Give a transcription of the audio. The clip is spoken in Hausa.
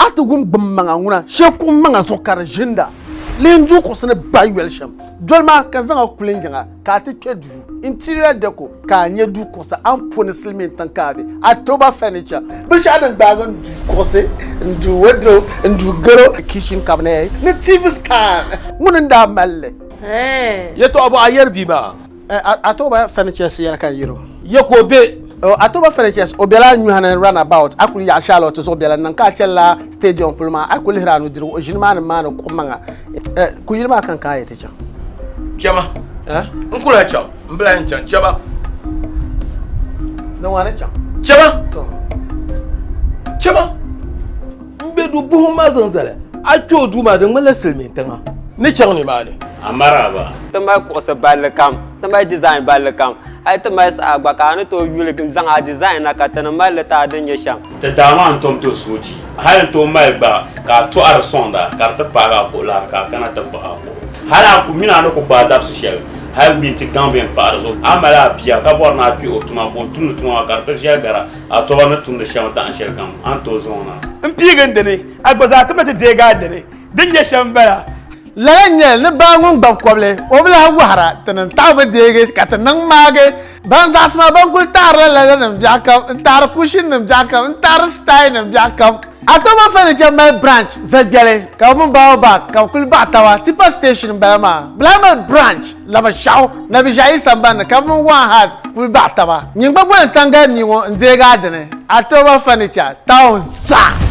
atugum bumanga nguna shekum manga zokar jinda lenju ko sene bayuel sham dolma kan zanga kulenjanga ka te twedu interior deco ka nyedu ko sa ampone silmin tankabe atoba furniture bishadan bagan ko se ndu wardrobe ndu garo kitchen cabinet ni TV stand mun da malle yeto abu ayer biba atoba furniture se kan yiro yeko be atoba furniture obela nyuhana runabout akuli ya Charlotte so obela nan ka tella stadium pulma akuli hiranu diro ojinman man ko manga ku yirma kan ka yete cha chama nkula cha mbla ncha chaba no wane cha chaba mbedu buhuma zanzala acho duma da mala silmin tanga ni chang ni mane amaraba tamba ko sa balakam tamba design balakam ai tamba sa bakana to yule zan a design na ka tan mal ta dan ya sham ta dama antom to suti har to mal ba ka to ar sonda ka ta paga ko la ka kana ta ba ko hala ku mina no ko ba da su shel har bin ti gambien par zo amala pia ka borna pi otuma bon tunu tuma ka ta ya gara a to ba na tun da sham ta an shel kam an to zona mpigan dane agbaza ta mata je ga dane dan ya sham bara Lanyel ne bangun bankoble obla wahara tanan tabe dege katanang mage banza asma bankul tar la nam jakam tar kushin nam jakam tar style nam jakam atoma furniture my branch zabiale ka mun bawo ba ka kul batawa tipa station balama blama branch lama shaw na bijai samban ka mun one heart kul batawa nyingba bon tanga niwo ndega dene atoma furniture town sa